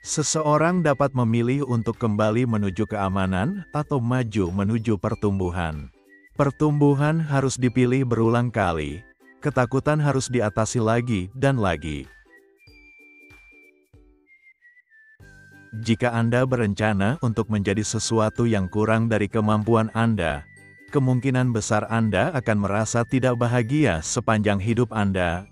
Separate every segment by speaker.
Speaker 1: Seseorang dapat memilih untuk kembali menuju keamanan atau maju menuju pertumbuhan. Pertumbuhan harus dipilih berulang kali. Ketakutan harus diatasi lagi dan lagi. Jika Anda berencana untuk menjadi sesuatu yang kurang dari kemampuan Anda, kemungkinan besar Anda akan merasa tidak bahagia sepanjang hidup Anda.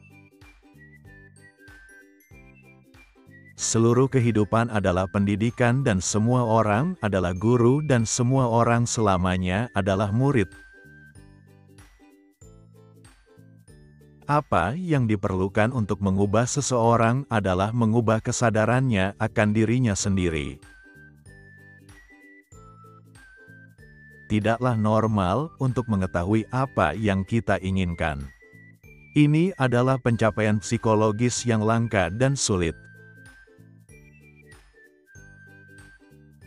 Speaker 1: Seluruh kehidupan adalah pendidikan dan semua orang adalah guru dan semua orang selamanya adalah murid. Apa yang diperlukan untuk mengubah seseorang adalah mengubah kesadarannya akan dirinya sendiri. Tidaklah normal untuk mengetahui apa yang kita inginkan. Ini adalah pencapaian psikologis yang langka dan sulit.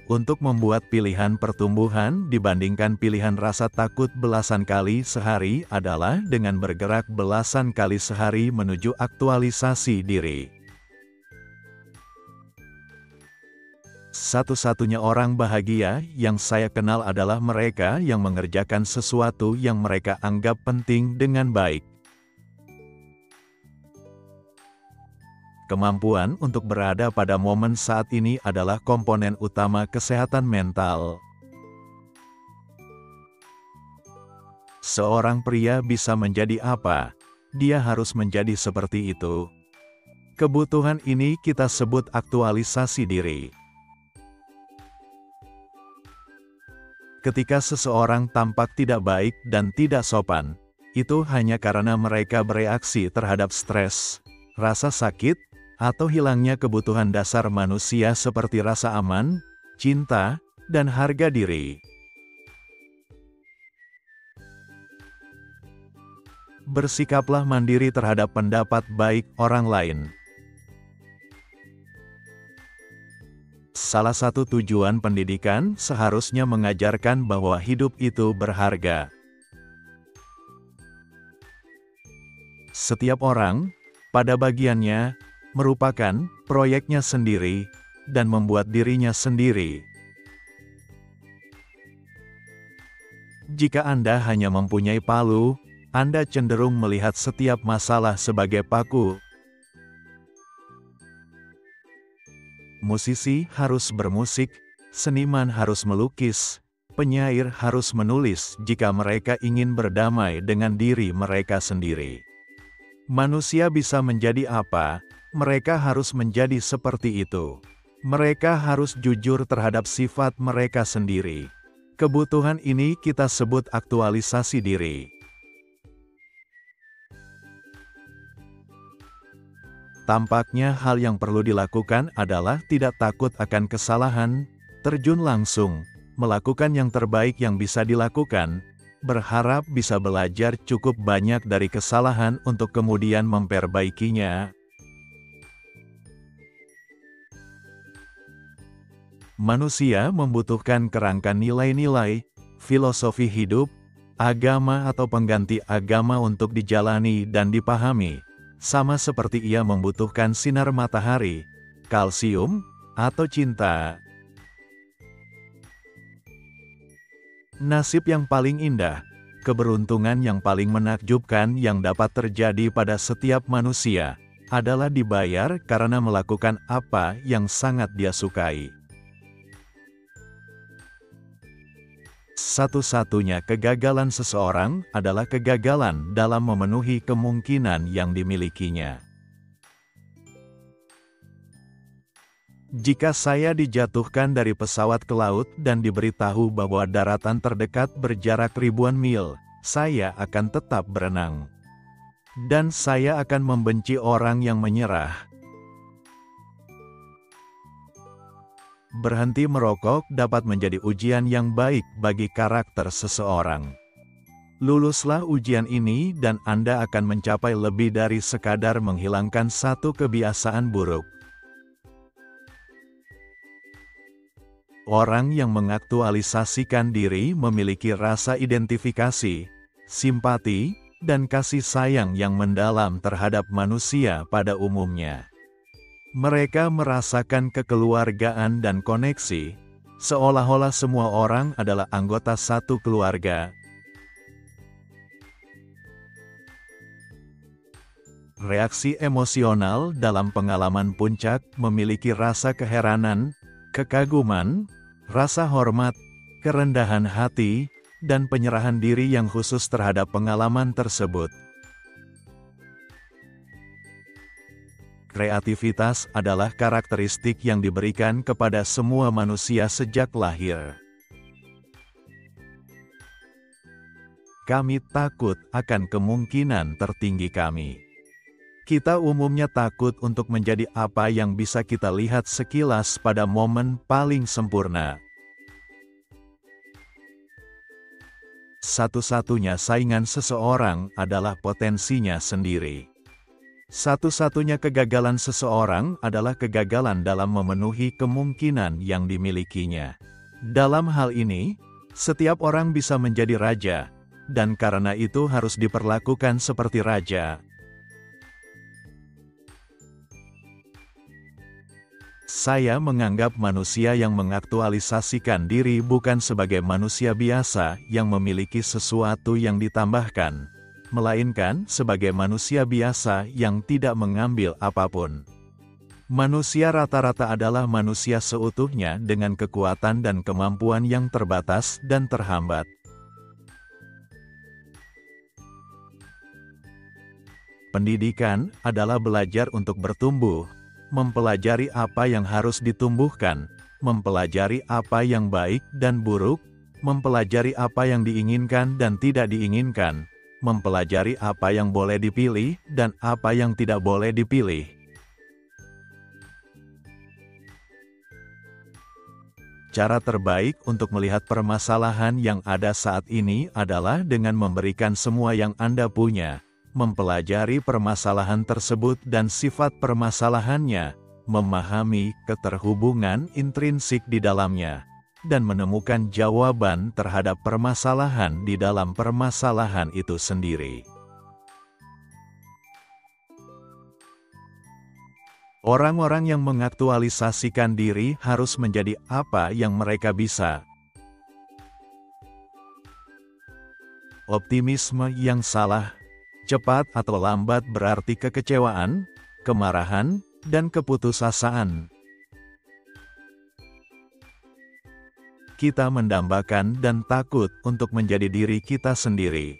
Speaker 1: Untuk membuat pilihan pertumbuhan dibandingkan pilihan rasa takut belasan kali sehari adalah dengan bergerak belasan kali sehari menuju aktualisasi diri. Satu-satunya orang bahagia yang saya kenal adalah mereka yang mengerjakan sesuatu yang mereka anggap penting dengan baik. Kemampuan untuk berada pada momen saat ini adalah komponen utama kesehatan mental. Seorang pria bisa menjadi apa? Dia harus menjadi seperti itu. Kebutuhan ini kita sebut aktualisasi diri. Ketika seseorang tampak tidak baik dan tidak sopan, itu hanya karena mereka bereaksi terhadap stres, rasa sakit, atau hilangnya kebutuhan dasar manusia seperti rasa aman, cinta, dan harga diri. Bersikaplah mandiri terhadap pendapat baik orang lain. Salah satu tujuan pendidikan seharusnya mengajarkan bahwa hidup itu berharga. Setiap orang, pada bagiannya, merupakan proyeknya sendiri, dan membuat dirinya sendiri. Jika Anda hanya mempunyai palu, Anda cenderung melihat setiap masalah sebagai paku. Musisi harus bermusik, seniman harus melukis, penyair harus menulis jika mereka ingin berdamai dengan diri mereka sendiri. Manusia bisa menjadi apa? Mereka harus menjadi seperti itu. Mereka harus jujur terhadap sifat mereka sendiri. Kebutuhan ini kita sebut aktualisasi diri. Tampaknya hal yang perlu dilakukan adalah tidak takut akan kesalahan, terjun langsung, melakukan yang terbaik yang bisa dilakukan, berharap bisa belajar cukup banyak dari kesalahan untuk kemudian memperbaikinya. Manusia membutuhkan kerangka nilai-nilai, filosofi hidup, agama atau pengganti agama untuk dijalani dan dipahami, sama seperti ia membutuhkan sinar matahari, kalsium, atau cinta. Nasib yang paling indah, keberuntungan yang paling menakjubkan yang dapat terjadi pada setiap manusia, adalah dibayar karena melakukan apa yang sangat dia sukai. Satu-satunya kegagalan seseorang adalah kegagalan dalam memenuhi kemungkinan yang dimilikinya. Jika saya dijatuhkan dari pesawat ke laut dan diberitahu bahwa daratan terdekat berjarak ribuan mil, saya akan tetap berenang. Dan saya akan membenci orang yang menyerah. Berhenti merokok dapat menjadi ujian yang baik bagi karakter seseorang. Luluslah ujian ini dan Anda akan mencapai lebih dari sekadar menghilangkan satu kebiasaan buruk. Orang yang mengaktualisasikan diri memiliki rasa identifikasi, simpati, dan kasih sayang yang mendalam terhadap manusia pada umumnya. Mereka merasakan kekeluargaan dan koneksi, seolah-olah semua orang adalah anggota satu keluarga. Reaksi emosional dalam pengalaman puncak memiliki rasa keheranan, kekaguman, rasa hormat, kerendahan hati, dan penyerahan diri yang khusus terhadap pengalaman tersebut. Kreativitas adalah karakteristik yang diberikan kepada semua manusia sejak lahir. Kami takut akan kemungkinan tertinggi kami. Kita umumnya takut untuk menjadi apa yang bisa kita lihat sekilas pada momen paling sempurna. Satu-satunya saingan seseorang adalah potensinya sendiri. Satu-satunya kegagalan seseorang adalah kegagalan dalam memenuhi kemungkinan yang dimilikinya. Dalam hal ini, setiap orang bisa menjadi raja, dan karena itu harus diperlakukan seperti raja. Saya menganggap manusia yang mengaktualisasikan diri bukan sebagai manusia biasa yang memiliki sesuatu yang ditambahkan, melainkan sebagai manusia biasa yang tidak mengambil apapun. Manusia rata-rata adalah manusia seutuhnya dengan kekuatan dan kemampuan yang terbatas dan terhambat. Pendidikan adalah belajar untuk bertumbuh, mempelajari apa yang harus ditumbuhkan, mempelajari apa yang baik dan buruk, mempelajari apa yang diinginkan dan tidak diinginkan, mempelajari apa yang boleh dipilih dan apa yang tidak boleh dipilih. Cara terbaik untuk melihat permasalahan yang ada saat ini adalah dengan memberikan semua yang Anda punya, mempelajari permasalahan tersebut dan sifat permasalahannya, memahami keterhubungan intrinsik di dalamnya, dan menemukan jawaban terhadap permasalahan di dalam permasalahan itu sendiri. Orang-orang yang mengaktualisasikan diri harus menjadi apa yang mereka bisa. Optimisme yang salah, cepat atau lambat berarti kekecewaan, kemarahan, dan keputusasaan. Kita mendambakan dan takut untuk menjadi diri kita sendiri.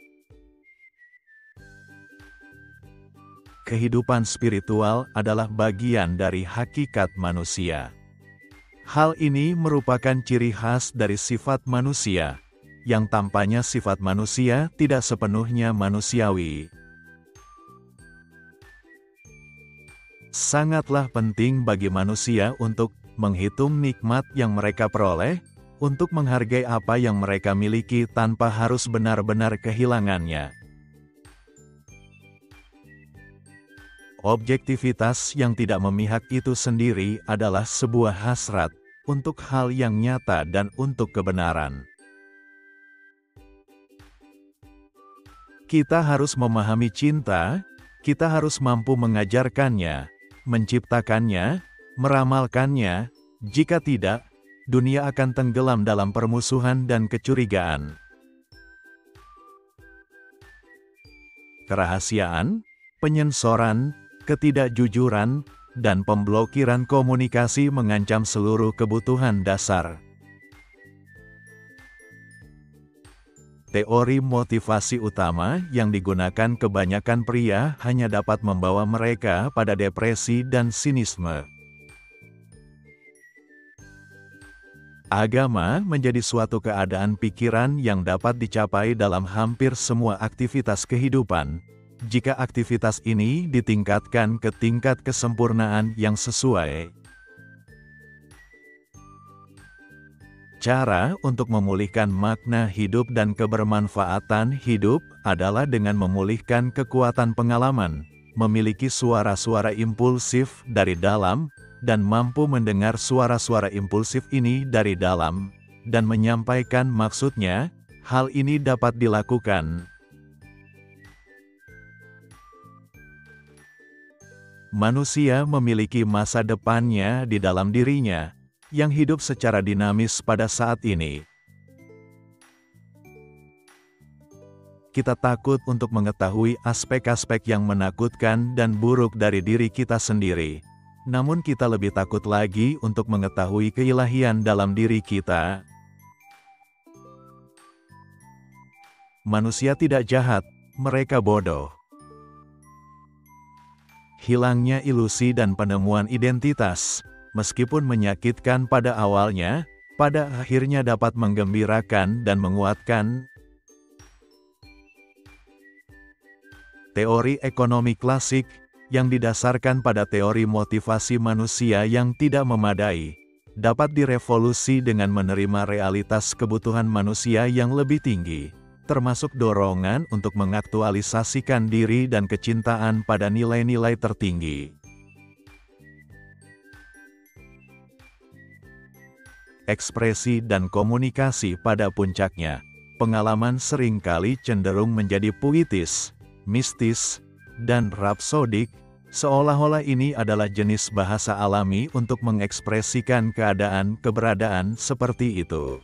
Speaker 1: Kehidupan spiritual adalah bagian dari hakikat manusia. Hal ini merupakan ciri khas dari sifat manusia, yang tampaknya sifat manusia tidak sepenuhnya manusiawi. Sangatlah penting bagi manusia untuk menghitung nikmat yang mereka peroleh, untuk menghargai apa yang mereka miliki tanpa harus benar-benar kehilangannya. Objektivitas yang tidak memihak itu sendiri adalah sebuah hasrat untuk hal yang nyata dan untuk kebenaran. Kita harus memahami cinta, kita harus mampu mengajarkannya, menciptakannya, meramalkannya. Jika tidak, dunia akan tenggelam dalam permusuhan dan kecurigaan. Kerahasiaan, penyensoran, ketidakjujuran, dan pemblokiran komunikasi mengancam seluruh kebutuhan dasar. Teori motivasi utama yang digunakan kebanyakan pria hanya dapat membawa mereka pada depresi dan sinisme. Agama menjadi suatu keadaan pikiran yang dapat dicapai dalam hampir semua aktivitas kehidupan, jika aktivitas ini ditingkatkan ke tingkat kesempurnaan yang sesuai. Cara untuk memulihkan makna hidup dan kebermanfaatan hidup adalah dengan memulihkan kekuatan pengalaman, memiliki suara-suara impulsif dari dalam, dan mampu mendengar suara-suara impulsif ini dari dalam, dan menyampaikan maksudnya. Hal ini dapat dilakukan Manusia memiliki masa depannya di dalam dirinya, yang hidup secara dinamis pada saat ini. Kita takut untuk mengetahui aspek-aspek yang menakutkan dan buruk dari diri kita sendiri. Namun kita lebih takut lagi untuk mengetahui keilahian dalam diri kita. Manusia tidak jahat, mereka bodoh. Hilangnya ilusi dan penemuan identitas, meskipun menyakitkan pada awalnya, pada akhirnya dapat menggembirakan dan menguatkan. Teori ekonomi klasik, yang didasarkan pada teori motivasi manusia yang tidak memadai, dapat direvolusi dengan menerima realitas kebutuhan manusia yang lebih tinggi, termasuk dorongan untuk mengaktualisasikan diri dan kecintaan pada nilai-nilai tertinggi. Ekspresi dan komunikasi pada puncaknya, pengalaman seringkali cenderung menjadi puitis, mistis, dan rapsodik, seolah-olah ini adalah jenis bahasa alami untuk mengekspresikan keberadaan seperti itu.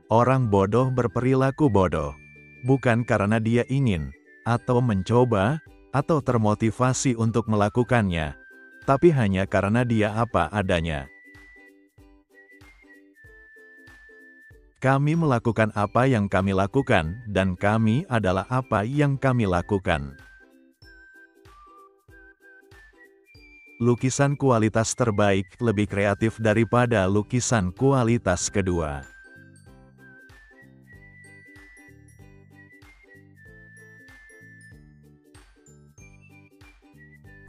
Speaker 1: Orang bodoh berperilaku bodoh, bukan karena dia ingin, atau mencoba, atau termotivasi untuk melakukannya, tapi hanya karena dia apa adanya. Kami melakukan apa yang kami lakukan, dan kami adalah apa yang kami lakukan. Lukisan kualitas terbaik lebih kreatif daripada lukisan kualitas kedua.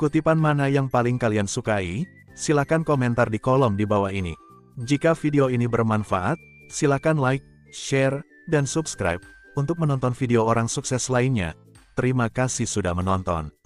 Speaker 1: Kutipan mana yang paling kalian sukai? Silakan komentar di kolom di bawah ini. Jika video ini bermanfaat, silakan like, share, dan subscribe untuk menonton video orang sukses lainnya. Terima kasih sudah menonton.